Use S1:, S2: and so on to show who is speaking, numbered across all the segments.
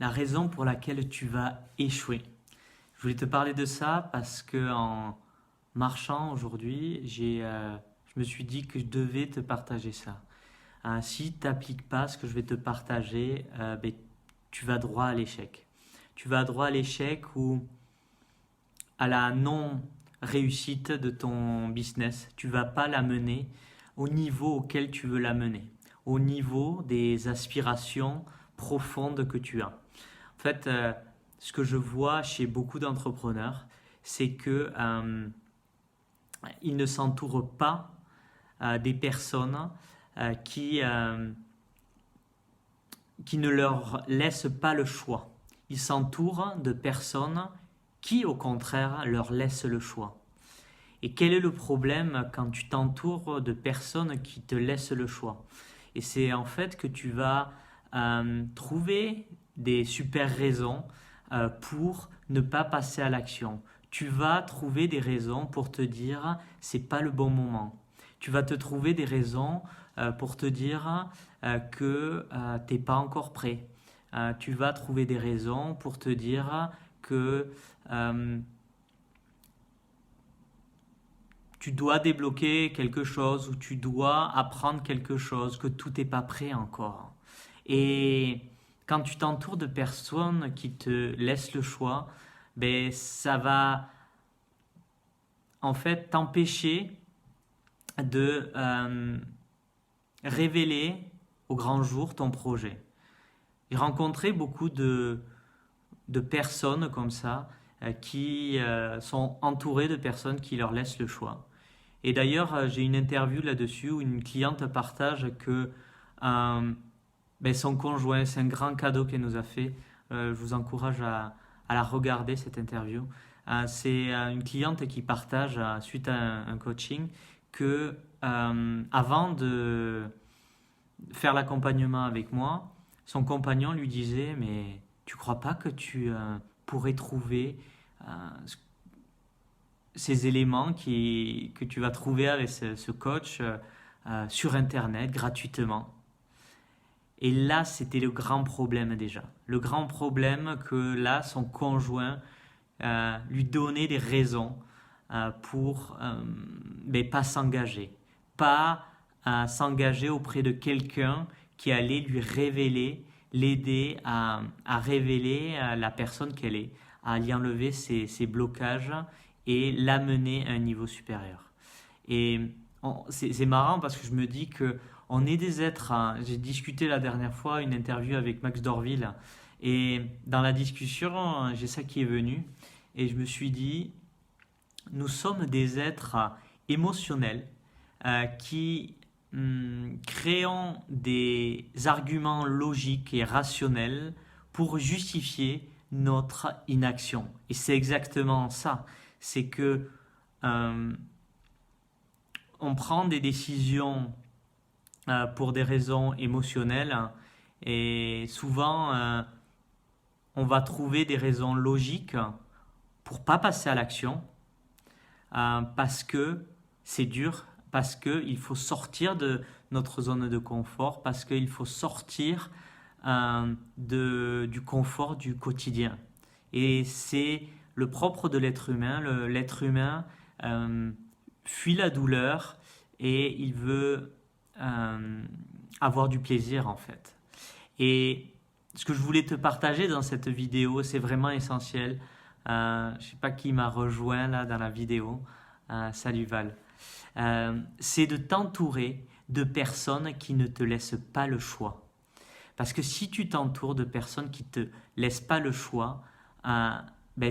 S1: la raison pour laquelle tu vas échouer. Je voulais te parler de ça parce que en marchant aujourd'hui, je me suis dit que je devais te partager ça. Si tu n'appliques pas ce que je vais te partager, tu vas droit à l'échec. Tu vas droit à l'échec ou à la non-réussite de ton business. Tu ne vas pas la mener au niveau auquel tu veux la mener, au niveau des aspirations profondes que tu as. En fait, ce que je vois chez beaucoup d'entrepreneurs, c'est que ils ne s'entourent pas des personnes qui ne leur laissent pas le choix. Ils s'entourent de personnes qui, au contraire, leur laissent le choix. Et quel est le problème quand tu t'entoures de personnes qui te laissent le choix? Et c'est en fait que tu vas trouver des super raisons pour ne pas passer à l'action. Tu vas trouver des raisons pour te dire c'est pas le bon moment. Tu vas te trouver des raisons pour te dire que t'es pas encore prêt. Tu vas trouver des raisons pour te dire que tu dois débloquer quelque chose ou tu dois apprendre quelque chose, que tout n'est pas prêt encore. Et quand tu t'entoures de personnes qui te laissent le choix, ça va en fait t'empêcher de révéler au grand jour ton projet. J'ai rencontré beaucoup de personnes comme ça qui sont entourées de personnes qui leur laissent le choix. Et d'ailleurs, j'ai une interview là-dessus où une cliente partage que son conjoint, c'est un grand cadeau qu'elle nous a fait. Je vous encourage à la regarder, cette interview. C'est une cliente qui partage, suite à un coaching, que avant de faire l'accompagnement avec moi, son compagnon lui disait « Mais tu crois pas que tu pourrais trouver ces éléments que tu vas trouver avec ce coach sur Internet gratuitement ?» Et là, c'était le grand problème déjà. Le grand problème que là, son conjoint lui donnait des raisons pour pas s'engager. Pas s'engager auprès de quelqu'un qui allait lui révéler, l'aider à révéler la personne qu'elle est, à lui enlever ses blocages et l'amener à un niveau supérieur. Et c'est marrant parce que je me dis que on est des êtres. J'ai discuté la dernière fois une interview avec Max Dorville et dans la discussion, j'ai ça qui est venu et je me suis dit, nous sommes des êtres émotionnels qui créons des arguments logiques et rationnels pour justifier notre inaction. Et c'est exactement ça. C'est que on prend des décisions pour des raisons émotionnelles et souvent on va trouver des raisons logiques pour pas passer à l'action parce que c'est dur, parce qu'il faut sortir de notre zone de confort, parce qu'il faut sortir du confort du quotidien. Et c'est le propre de l'être humain. L'être humain fuit la douleur et il veut avoir du plaisir en fait. Et ce que je voulais te partager dans cette vidéo, c'est vraiment essentiel. Je ne sais pas qui m'a rejoint là dans la vidéo. Salut Val. C'est de t'entourer de personnes qui ne te laissent pas le choix. Parce que si tu t'entoures de personnes qui ne te laissent pas le choix,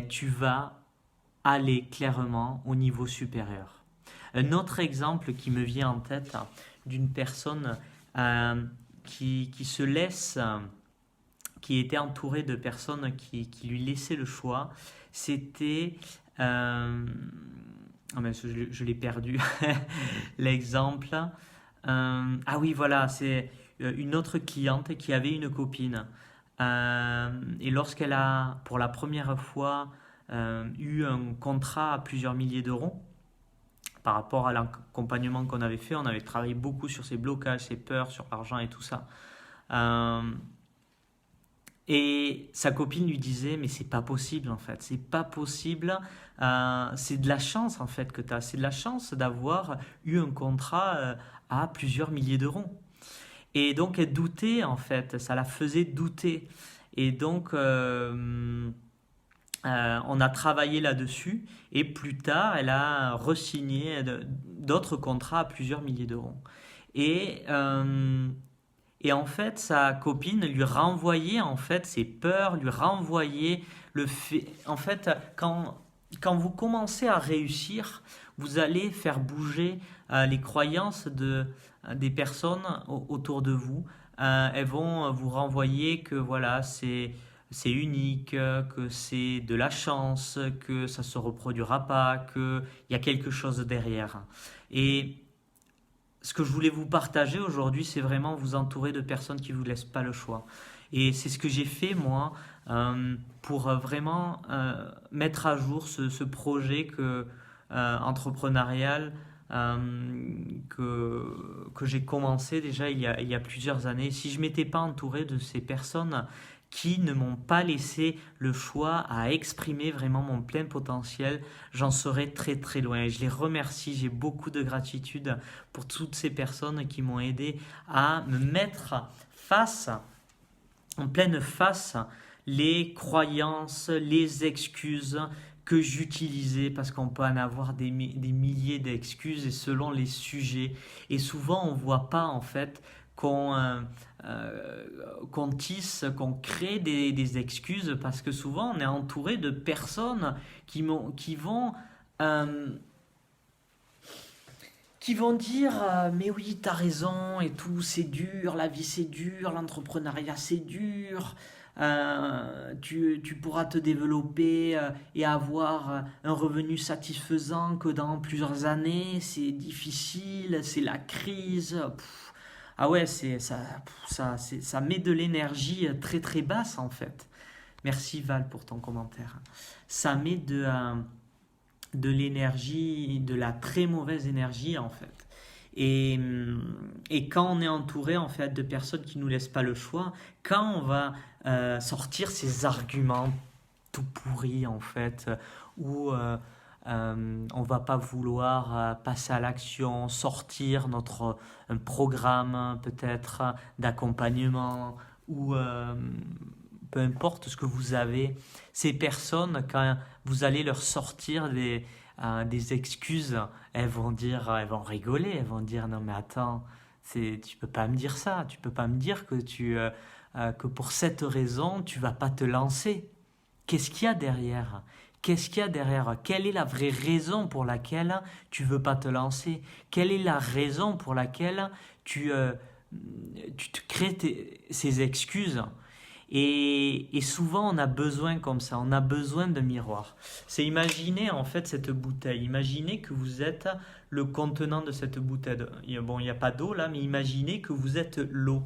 S1: tu vas aller clairement au niveau supérieur. Un autre exemple qui me vient en tête d'une personne qui se laisse, qui était entourée de personnes qui lui laissaient le choix, c'était... je l'ai perdu, l'exemple. Ah oui, voilà, c'est une autre cliente qui avait une copine. Et lorsqu'elle a, pour la première fois, eu un contrat à plusieurs milliers d'euros, par rapport à l'accompagnement qu'on avait fait, on avait travaillé beaucoup sur ses blocages, ses peurs, sur l'argent et tout ça. Et sa copine lui disait, mais c'est pas possible en fait, c'est pas possible, c'est de la chance en fait que tu as, c'est de la chance d'avoir eu un contrat à plusieurs milliers d'euros. Et donc elle doutait en fait, ça la faisait douter. Et donc on a travaillé là-dessus et plus tard elle a re-signé d'autres contrats à plusieurs milliers d'euros. Et, euh, et en fait, sa copine lui renvoyait en fait ses peurs, lui renvoyait le fait. En fait, quand vous commencez à réussir, vous allez faire bouger les croyances des personnes autour de vous. Elles vont vous renvoyer que voilà, c'est unique, que c'est de la chance, que ça se reproduira pas, qu'il y a quelque chose derrière. Et ce que je voulais vous partager aujourd'hui, c'est vraiment vous entourer de personnes qui ne vous laissent pas le choix. Et c'est ce que j'ai fait, moi, pour vraiment mettre à jour ce projet entrepreneurial que j'ai commencé déjà il y a plusieurs années. Si je ne m'étais pas entouré de ces personnes qui ne m'ont pas laissé le choix à exprimer vraiment mon plein potentiel, j'en serais très très loin. Et je les remercie, j'ai beaucoup de gratitude pour toutes ces personnes qui m'ont aidé à me mettre face, en pleine face, les croyances, les excuses que j'utilisais, parce qu'on peut en avoir des milliers d'excuses et selon les sujets. Et souvent, on ne voit pas en fait qu'on tisse, qu'on crée des excuses, parce que souvent, on est entouré de personnes qui vont... euh, qui vont dire mais oui, t'as raison et tout, c'est dur, la vie c'est dur, l'entrepreneuriat c'est dur, tu pourras te développer et avoir un revenu satisfaisant que dans plusieurs années, c'est difficile, c'est la crise. Pff. Ah ouais, ça met de l'énergie très très basse en fait. Merci Val pour ton commentaire. Ça met de l'énergie, de la très mauvaise énergie en fait. Et, et quand on est entouré en fait de personnes qui nous laissent pas le choix, quand on va sortir ces arguments tout pourris en fait, où on va pas vouloir passer à l'action, sortir notre un programme peut-être d'accompagnement ou peu importe ce que vous avez, ces personnes, quand vous allez leur sortir des excuses, elles vont rigoler, elles vont dire non mais attends, tu peux pas me dire ça, tu peux pas me dire que pour cette raison tu vas pas te lancer. Qu'est-ce qu'il y a derrière? Qu'est-ce qu'il y a derrière? Quelle est la vraie raison pour laquelle tu veux pas te lancer? Quelle est la raison pour laquelle tu te crées ces excuses? Et souvent, on a besoin comme ça, on a besoin de miroir. C'est imaginer en fait cette bouteille. Imaginez que vous êtes le contenant de cette bouteille. Bon, il n'y a pas d'eau là, mais imaginez que vous êtes l'eau.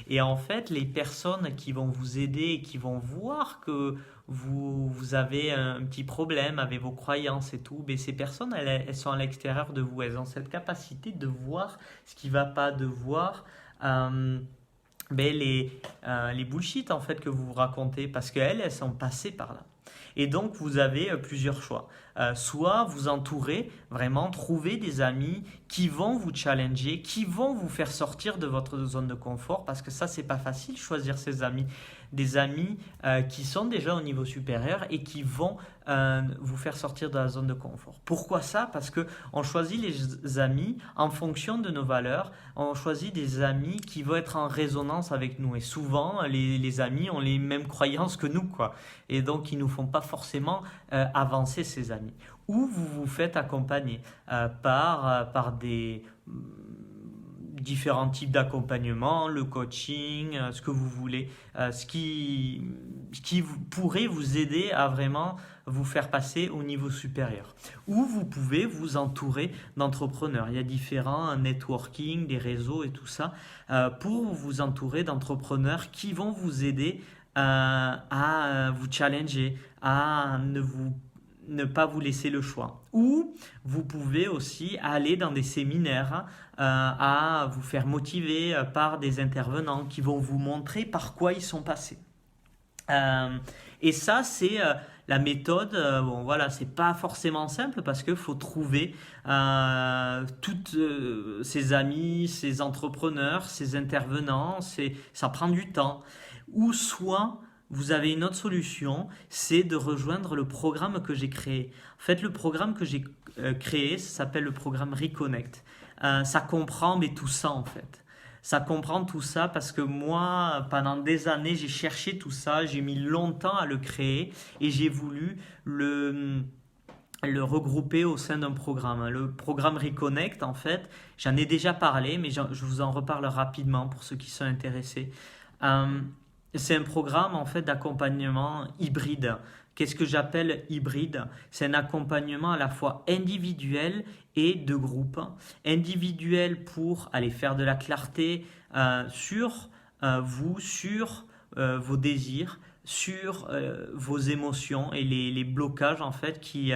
S1: Et en fait, les personnes qui vont vous aider et qui vont voir que vous avez un petit problème avec vos croyances et tout, mais ces personnes, elles sont à l'extérieur de vous. Elles ont cette capacité de voir ce qui ne va pas, de voir... les bullshit en fait que vous vous racontez parce elles sont passées par là. Et donc vous avez plusieurs choix. Soit vous entourez, vraiment trouver des amis qui vont vous challenger, qui vont vous faire sortir de votre zone de confort parce que ça c'est pas facile choisir ses amis. Des amis qui sont déjà au niveau supérieur et qui vont vous faire sortir de la zone de confort. Pourquoi ça? Parce que on choisit les amis en fonction de nos valeurs, on choisit des amis qui vont être en résonance avec nous. Et souvent, les amis ont les mêmes croyances que nous, quoi. Et donc, ils ne nous font pas forcément avancer ces amis. Ou vous vous faites accompagner par des différents types d'accompagnement, le coaching, ce que vous voulez, ce qui pourrait vous aider à vraiment vous faire passer au niveau supérieur. Ou vous pouvez vous entourer d'entrepreneurs. Il y a différents networking, des réseaux et tout ça, pour vous entourer d'entrepreneurs qui vont vous aider à vous challenger, à ne pas vous laisser le choix. Ou vous pouvez aussi aller dans des séminaires à vous faire motiver par des intervenants qui vont vous montrer par quoi ils sont passés. Euh, et ça, c'est la méthode. Bon, voilà, c'est pas forcément simple parce qu'il faut trouver toutes ses amis, ses entrepreneurs, ses intervenants. Ça prend du temps. Ou soit vous avez une autre solution, c'est de rejoindre le programme que j'ai créé. En fait, le programme que j'ai créé, ça s'appelle le programme Reconnect. Ça comprend mais tout ça en fait. Ça comprend tout ça parce que moi, pendant des années, j'ai cherché tout ça, j'ai mis longtemps à le créer et j'ai voulu le regrouper au sein d'un programme. Le programme Reconnect, en fait, j'en ai déjà parlé, mais je vous en reparle rapidement pour ceux qui sont intéressés. Euh, c'est un programme en fait d'accompagnement hybride. Qu'est-ce que j'appelle hybride? C'est un accompagnement à la fois individuel et de groupe. Individuel pour aller faire de la clarté sur vous, sur vos désirs, sur vos émotions et les blocages en fait qui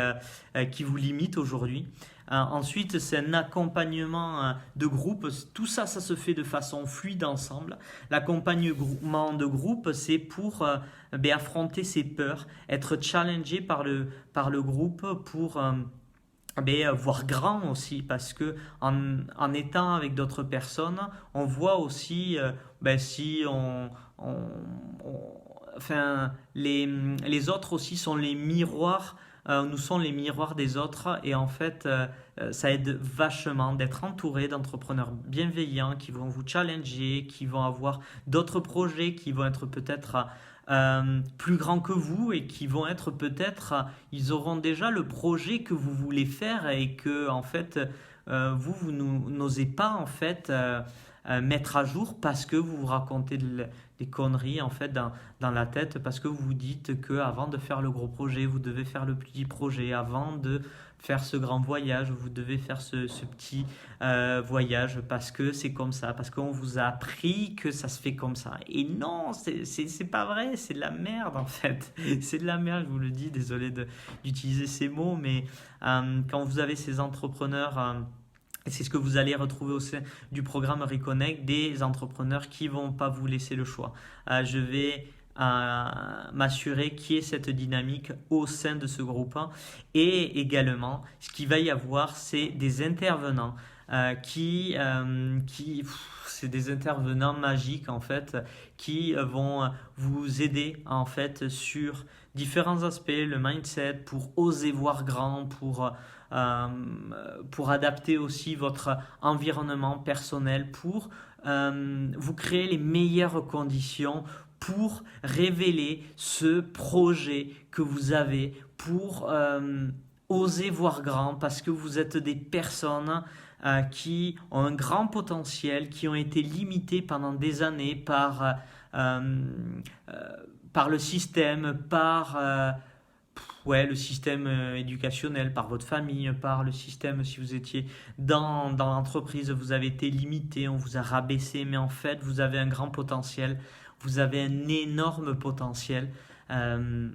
S1: vous limitent aujourd'hui. Ensuite, c'est un accompagnement de groupe. Tout ça, ça se fait de façon fluide ensemble. L'accompagnement de groupe, c'est pour affronter ses peurs, être challengé par le groupe pour voir grand aussi, parce que en étant avec d'autres personnes, on voit aussi si enfin, les autres aussi sont les miroirs, nous sommes les miroirs des autres et en fait ça aide vachement d'être entouré d'entrepreneurs bienveillants qui vont vous challenger, qui vont avoir d'autres projets qui vont être peut-être plus grands que vous et qui vont être peut-être, ils auront déjà le projet que vous voulez faire et que en fait vous n'osez pas en fait mettre à jour parce que vous vous racontez des conneries en fait dans la tête parce que vous vous dites que avant de faire le gros projet vous devez faire le petit projet, avant de faire ce grand voyage vous devez faire ce petit voyage parce que c'est comme ça, parce qu'on vous a appris que ça se fait comme ça. Et non, c'est pas vrai, c'est de la merde en fait. C'est de la merde, je vous le dis, désolé d'utiliser ces mots, mais quand vous avez ces entrepreneurs et c'est ce que vous allez retrouver au sein du programme Reconnect, des entrepreneurs qui ne vont pas vous laisser le choix. Je vais m'assurer qu'il y ait cette dynamique au sein de ce groupe. Et également, ce qu'il va y avoir, c'est des intervenants c'est des intervenants magiques en fait, qui vont vous aider en fait sur différents aspects, le mindset, pour oser voir grand, euh, pour adapter aussi votre environnement personnel, pour vous créer les meilleures conditions pour révéler ce projet que vous avez, pour oser voir grand, parce que vous êtes des personnes qui ont un grand potentiel, qui ont été limitées pendant des années euh, par le système, le système éducationnel, par votre famille, par le système, si vous étiez dans l'entreprise, vous avez été limité, on vous a rabaissé, mais en fait, vous avez un grand potentiel, vous avez un énorme potentiel. Euh,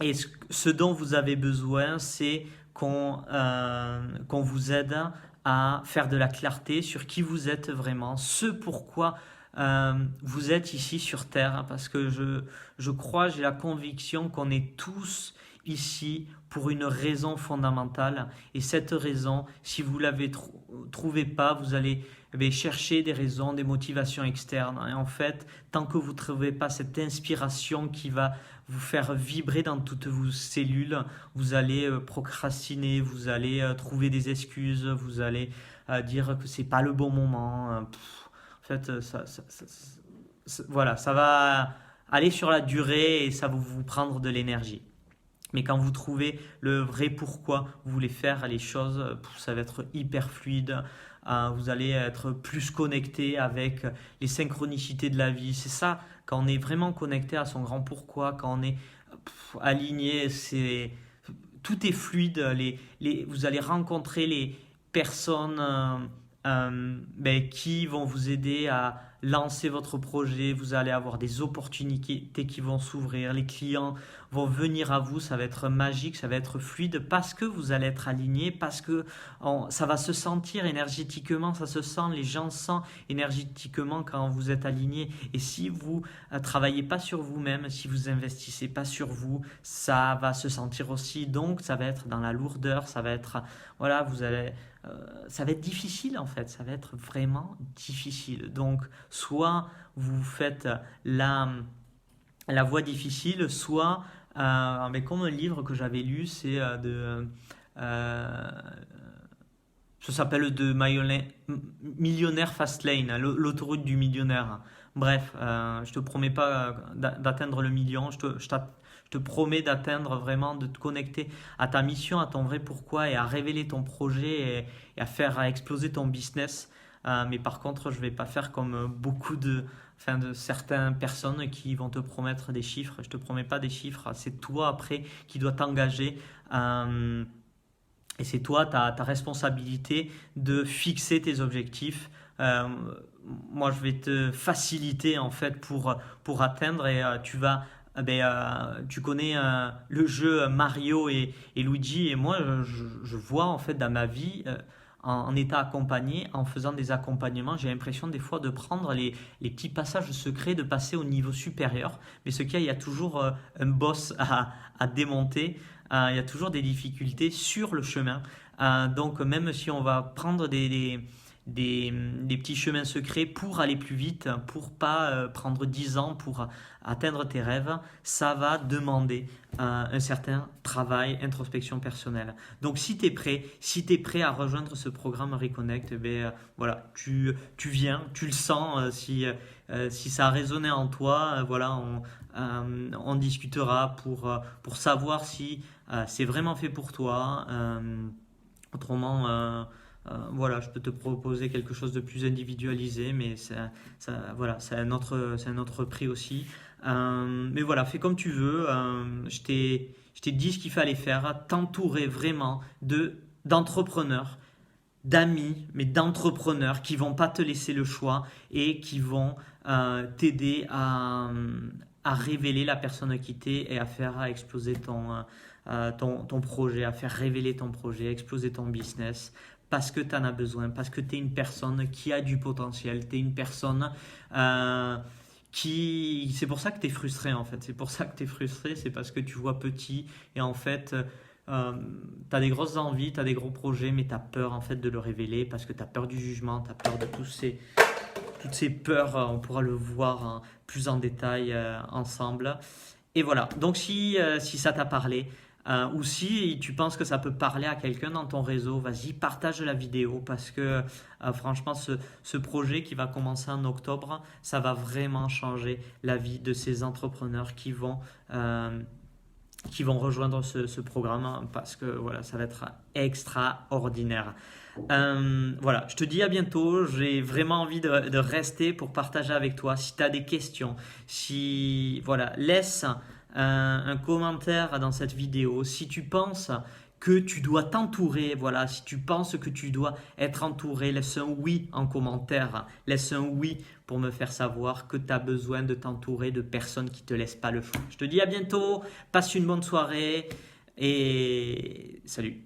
S1: et ce dont vous avez besoin, c'est qu'on vous aide à faire de la clarté sur qui vous êtes vraiment, ce pourquoi vous êtes ici sur Terre, hein, parce que je crois, j'ai la conviction qu'on est tous ici pour une raison fondamentale. Et cette raison, si vous ne l'avez trouvez pas, vous allez chercher des raisons, des motivations externes. Et en fait, tant que vous ne trouvez pas cette inspiration qui va vous faire vibrer dans toutes vos cellules, vous allez procrastiner, vous allez trouver des excuses, vous allez dire que c'est pas le bon moment. En fait, voilà, ça va aller sur la durée et ça va vous prendre de l'énergie. Mais quand vous trouvez le vrai pourquoi vous voulez faire les choses, ça va être hyper fluide. Vous allez être plus connecté avec les synchronicités de la vie. C'est ça, quand on est vraiment connecté à son grand pourquoi, quand on est aligné, tout est fluide. Vous allez rencontrer les personnes qui vont vous aider à lancer votre projet. Vous allez avoir des opportunités qui vont s'ouvrir. Les clients vont venir à vous. Ça va être magique, ça va être fluide parce que vous allez être aligné, parce que ça va se sentir énergétiquement. Ça se sent, les gens sentent énergétiquement quand vous êtes aligné. Et si vous ne travaillez pas sur vous-même, si vous investissez pas sur vous, ça va se sentir aussi. Donc, ça va être dans la lourdeur. Ça va être, voilà, ça va être difficile en fait, ça va être vraiment difficile. Donc, soit vous faites la voie difficile, soit, mais comme un livre que j'avais lu, c'est euh, ça s'appelle de Millionnaire Fastlane, l'autoroute du millionnaire. Bref, je te promets pas d'atteindre le million, je te promets d'atteindre vraiment, de te connecter à ta mission, à ton vrai pourquoi et à révéler ton projet et à faire exploser ton business. Mais par contre, je ne vais pas faire comme beaucoup de certaines personnes qui vont te promettre des chiffres. Je ne te promets pas des chiffres, c'est toi après qui dois t'engager. Et c'est toi, ta responsabilité de fixer tes objectifs. Euh, Moi, je vais te faciliter en fait pour atteindre et tu connais le jeu Mario et Luigi et moi, je vois en fait dans ma vie en état accompagné, en faisant des accompagnements, j'ai l'impression des fois de prendre les petits passages secrets, de passer au niveau supérieur. Mais ce qu'il y a toujours un boss à démonter. Il y a toujours des difficultés sur le chemin. Donc même si on va prendre des petits chemins secrets pour aller plus vite, pour pas prendre 10 ans pour atteindre tes rêves, ça va demander un certain travail, introspection personnelle. Donc si tu es prêt, si tu es prêt à rejoindre ce programme Reconnect, voilà, tu viens, tu le sens, si ça a résonné en toi, voilà, on discutera pour savoir si c'est vraiment fait pour toi. Autrement, voilà, je peux te proposer quelque chose de plus individualisé, mais voilà, c'est un autre prix aussi. Mais voilà, fais comme tu veux. Je t'ai dit ce qu'il fallait faire. T'entourer vraiment d'entrepreneurs, d'amis, mais d'entrepreneurs qui vont pas te laisser le choix et qui vont t'aider à révéler la personne qui t'es et à faire exploser ton projet, à faire révéler ton projet, exploser ton business parce que tu en as besoin, parce que tu es une personne qui a du potentiel, tu es une personne qui... C'est pour ça que tu es frustré en fait, c'est pour ça que tu es frustré, c'est parce que tu vois petit et en fait... tu as des grosses envies, tu as des gros projets, mais tu as peur en fait de le révéler parce que tu as peur du jugement, tu as peur de toutes ces peurs, on pourra le voir plus en détail ensemble. Et voilà, donc si ça t'a parlé, ou si tu penses que ça peut parler à quelqu'un dans ton réseau, vas-y, partage la vidéo parce que franchement, ce projet qui va commencer en octobre, ça va vraiment changer la vie de ces entrepreneurs qui vont rejoindre ce programme parce que voilà, ça va être extraordinaire. Voilà, je te dis à bientôt. J'ai vraiment envie de rester pour partager avec toi. Si tu as des questions, voilà, laisse un commentaire dans cette vidéo. Si tu penses que tu dois t'entourer, voilà, si tu penses que tu dois être entouré, laisse un oui en commentaire. Laisse un oui pour me faire savoir que tu as besoin de t'entourer de personnes qui ne te laissent pas le choix. Je te dis à bientôt, passe une bonne soirée et salut.